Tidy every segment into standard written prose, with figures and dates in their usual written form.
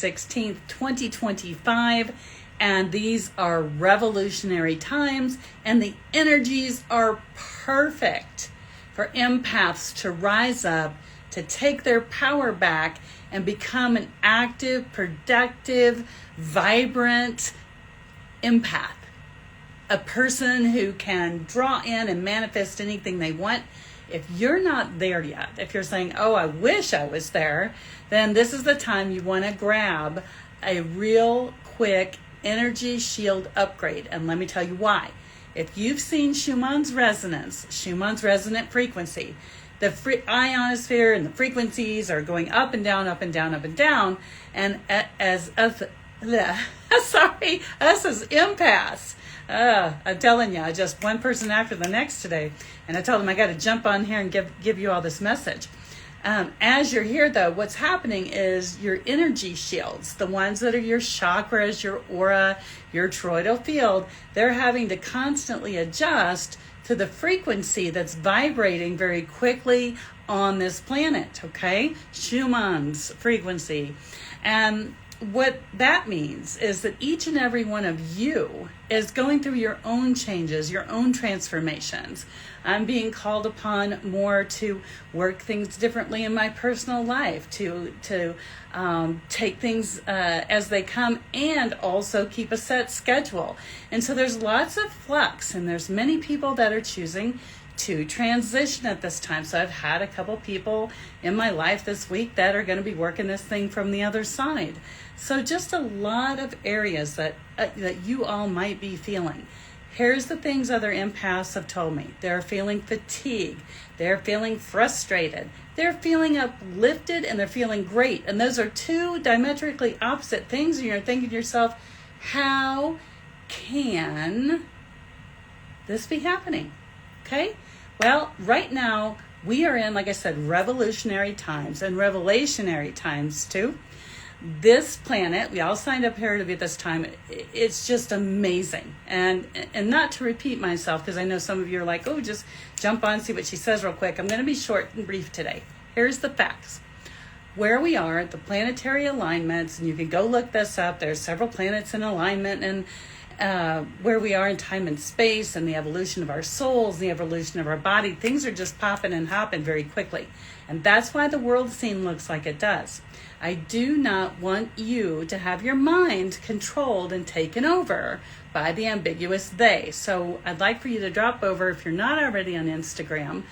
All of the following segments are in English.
16th, 2025. And these are revolutionary times, and the energies are perfect for empaths to rise up, to take their power back and become an active, productive, vibrant empath. A person who can draw in and manifest anything they want. If you're not there yet, if you're saying, oh, I wish I was there, then this is the time you want to grab a real quick energy shield upgrade. And let me tell you why. If you've seen Schumann's resonance, Schumann's resonant frequency, the ionosphere and the frequencies are going up and down, up and down, up and down. And as us as empaths, I'm telling you, just one person after the next today. And I told them I got to jump on here and give you all this message. As you're here, though, what's happening is your energy shields, the ones that are your chakras, your aura, your toroidal field, they're having to constantly adjust to the frequency that's vibrating very quickly on this planet, okay? Schumann's frequency. And what that means is that each and every one of you is going through your own changes, your own transformations. I'm being called upon more to work things differently in my personal life, to take things as they come, and also keep a set schedule. And so there's lots of flux, and there's many people that are choosing to transition at this time. So I've had a couple people in my life this week that are going to be working this thing from the other side. So just a lot of areas that you all might be feeling. Here's the things other empaths have told me. They're feeling fatigue. They're feeling frustrated. They're feeling uplifted, and they're feeling great. And those are two diametrically opposite things. And you're thinking to yourself, how can this be happening? Okay? Well, right now, we are in, like I said, revolutionary times and revelationary times too. This planet, we all signed up here to be at this time. It's just amazing. And not to repeat myself, because I know some of you are like, oh, just jump on, see what she says real quick. I'm going to be short and brief today. Here's the facts. Where we are, the planetary alignments, and you can go look this up. There's several planets in alignment, and where we are in time and space, and the evolution of our souls, the evolution of our body. Things are just popping and hopping very quickly. And that's why the world scene looks like it does. I do not want you to have your mind controlled and taken over by the ambiguous they. So I'd like for you to drop over, if you're not already on Instagram,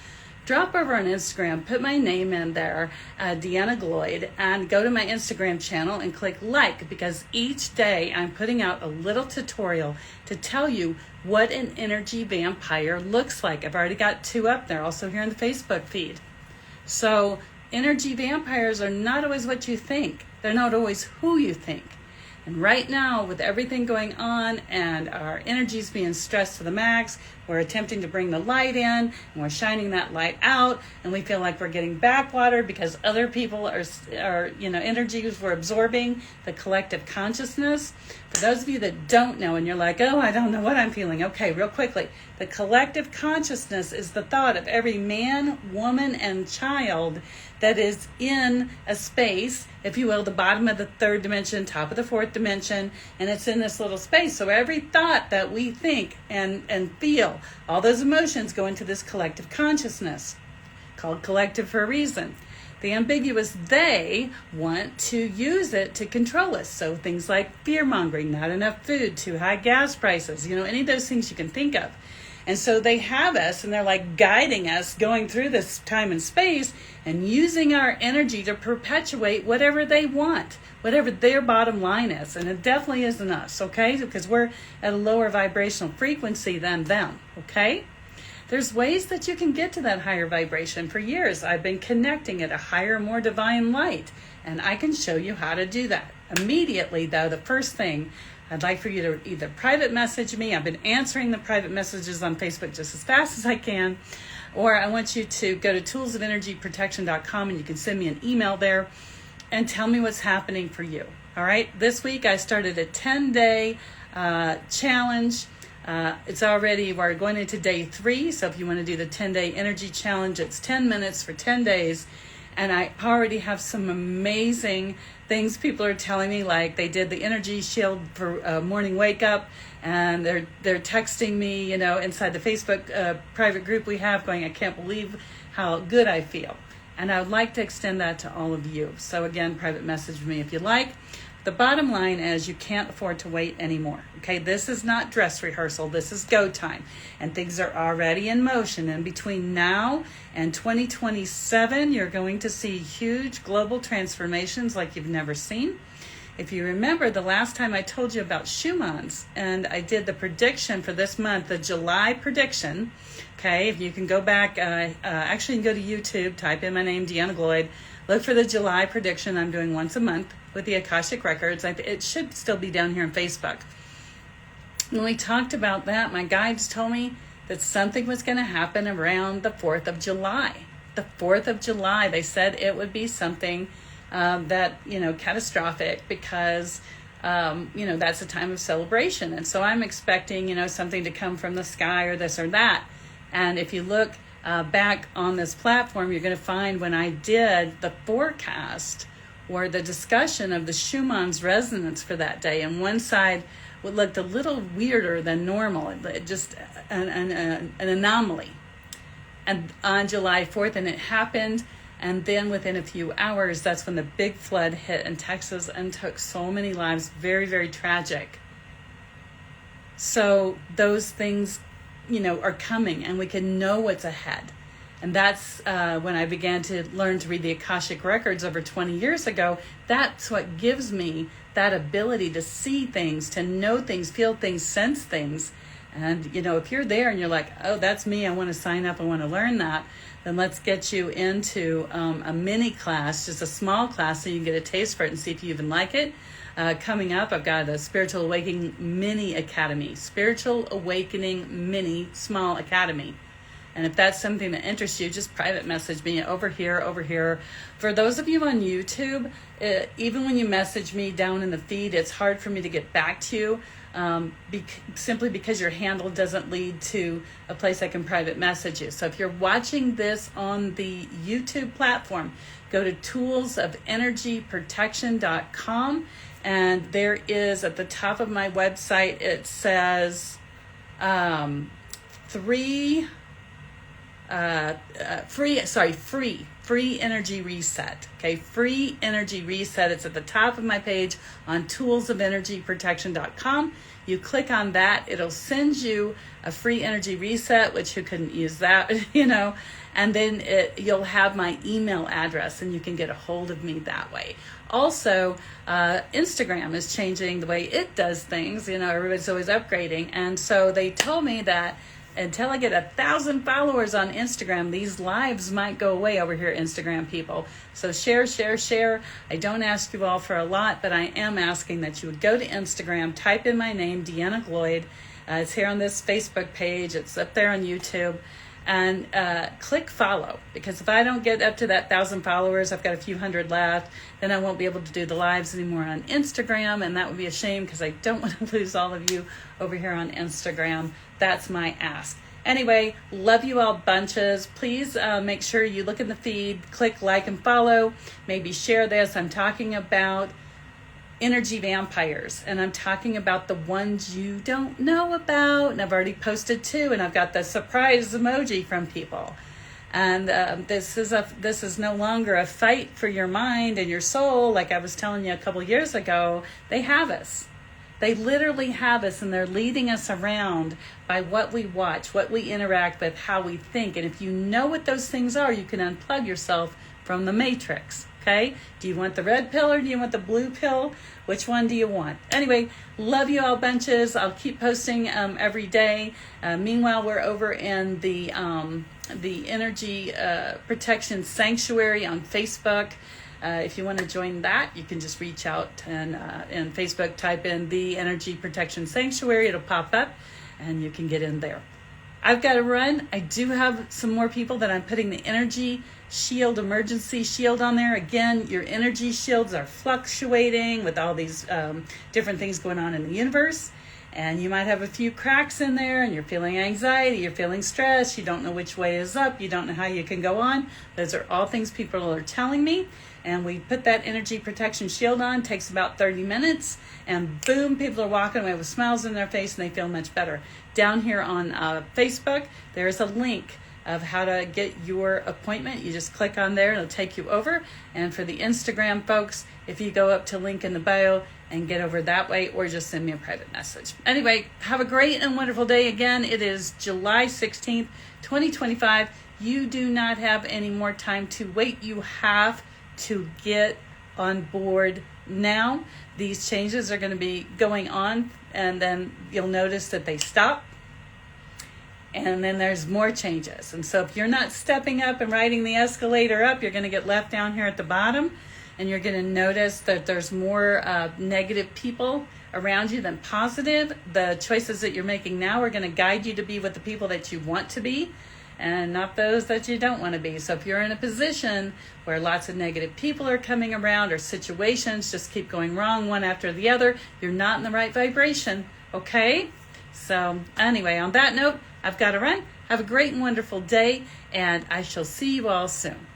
drop over on Instagram, put my name in there, Deanna Gloyd, and go to my Instagram channel and click like, because each day I'm putting out a little tutorial to tell you what an energy vampire looks like. I've already got 2 up there, also here in the Facebook feed. So energy vampires are not always what you think. They're not always who you think. And right now, with everything going on and our energies being stressed to the max, we're attempting to bring the light in, and we're shining that light out, and we feel like we're getting backwatered because other people are energies we're absorbing, the collective consciousness. For those of you that don't know, and you're like, oh, I don't know what I'm feeling. Okay, real quickly. The collective consciousness is the thought of every man, woman, and child that is in a space, if you will, the bottom of the 3rd dimension, top of the 4th dimension, and it's in this little space. So every thought that we think and feel, all those emotions go into this collective consciousness, called collective for a reason. The ambiguous they want to use it to control us. So things like fear-mongering, not enough food, too high gas prices, any of those things you can think of. And so they have us, and they're like guiding us going through this time and space and using our energy to perpetuate whatever they want, whatever their bottom line is. And it definitely isn't us, okay? Because we're at a lower vibrational frequency than them, okay? There's ways that you can get to that higher vibration. For years, I've been connecting at a higher, more divine light, and I can show you how to do that. Immediately, though, the first thing, I'd like for you to either private message me. I've been answering the private messages on Facebook just as fast as I can. Or I want you to go to toolsofenergyprotection.com, and you can send me an email there and tell me what's happening for you. All right. This week I started a 10-day challenge. We're going into day 3. So if you want to do the 10-day energy challenge, it's 10 minutes for 10 days. And I already have some amazing things people are telling me, like they did the energy shield for morning wake up, and they're texting me, inside the Facebook private group we have, going, I can't believe how good I feel. And I would like to extend that to all of you. So again, private message me if you like. The bottom line is you can't afford to wait anymore. Okay, this is not dress rehearsal. This is go time. And things are already in motion. And between now and 2027, you're going to see huge global transformations like you've never seen. If you remember the last time I told you about Schumann's, and I did the prediction for this month, the July prediction. Okay, if you can go back, actually you can go to YouTube, type in my name, Deanna Gloyd, look for the July prediction I'm doing once a month with the Akashic Records. It should still be down here on Facebook. When we talked about that, my guides told me that something was going to happen around the 4th of July. The 4th of July, they said it would be something catastrophic, because, that's a time of celebration. And so I'm expecting, something to come from the sky or this or that. And if you look back on this platform, you're going to find when I did the forecast or the discussion of the Schumann's resonance for that day, and one side looked a little weirder than normal, just an anomaly. And on July 4th, and it happened, and then within a few hours, that's when the big flood hit in Texas and took so many lives. Very, very tragic. So those things, are coming, and we can know what's ahead. And that's when I began to learn to read the Akashic Records over 20 years ago. That's what gives me that ability to see things, to know things, feel things, sense things. And, if you're there and you're like, oh, that's me, I want to sign up, I want to learn that, then let's get you into a mini class, just a small class, so you can get a taste for it and see if you even like it. Coming up, I've got a Spiritual Awakening Mini Academy, Spiritual Awakening Mini Small Academy. And if that's something that interests you, just private message me over here. For those of you on YouTube, even when you message me down in the feed, it's hard for me to get back to you, simply because your handle doesn't lead to a place I can private message you. So if you're watching this on the YouTube platform, go to toolsofenergyprotection.com, and there is at the top of my website, it says free energy reset. Okay, free energy reset. It's at the top of my page on toolsofenergyprotection.com. You click on that, it'll send you a free energy reset, which who couldn't use that, and then you'll have my email address, and you can get a hold of me that way. Also, Instagram is changing the way it does things. Everybody's always upgrading, and so they told me that until I get 1,000 followers on Instagram, these lives might go away over here, Instagram people. So share. I don't ask you all for a lot, but I am asking that you would go to Instagram, type in my name, Deanna Gloyd. It's here on this Facebook page. It's up there on YouTube. And click follow, because if I don't get up to that 1,000 followers, I've got a few hundred left, then I won't be able to do the lives anymore on Instagram, and that would be a shame, because I don't want to lose all of you over here on Instagram. That's my ask. Anyway, love you all bunches. Please make sure you look in the feed, click like and follow, maybe share this. I'm talking about energy vampires, and I'm talking about the ones you don't know about, and I've already posted 2, and I've got the surprise emoji from people. And this is no longer a fight for your mind and your soul, like I was telling you a couple years ago. They have us. They literally have us, and they're leading us around by what we watch, what we interact with, how we think. And if you know what those things are, you can unplug yourself from the matrix. Okay? Do you want the red pill or do you want the blue pill? Which one do you want? Anyway, love you all bunches. I'll keep posting every day. Meanwhile, we're over in the Energy Protection Sanctuary on Facebook. If you want to join that, you can just reach out and in Facebook, type in the Energy Protection Sanctuary. It'll pop up, and you can get in there. I've got to run. I do have some more people that I'm putting the energy shield, emergency shield on there. Again, your energy shields are fluctuating with all these different things going on in the universe. And you might have a few cracks in there, and you're feeling anxiety, you're feeling stress, you don't know which way is up, you don't know how you can go on. Those are all things people are telling me. And we put that energy protection shield on, takes about 30 minutes, and boom, people are walking away with smiles on their face and they feel much better. Down here on Facebook, there's a link of how to get your appointment. You just click on there, it'll take you over. And for the Instagram folks, if you go up to link in the bio and get over that way, or just send me a private message. Anyway, have a great and wonderful day. Again, it is July 16th, 2025. You do not have any more time to wait. You have to get on board now. These changes are going to be going on, and then you'll notice that they stop. And then there's more changes. And so if you're not stepping up and riding the escalator up, you're going to get left down here at the bottom. And you're going to notice that there's more negative people around you than positive. The choices that you're making now are going to guide you to be with the people that you want to be, and not those that you don't want to be. So if you're in a position where lots of negative people are coming around, or situations just keep going wrong one after the other, you're not in the right vibration, okay? So anyway, on that note, I've got to run. Have a great and wonderful day, and I shall see you all soon.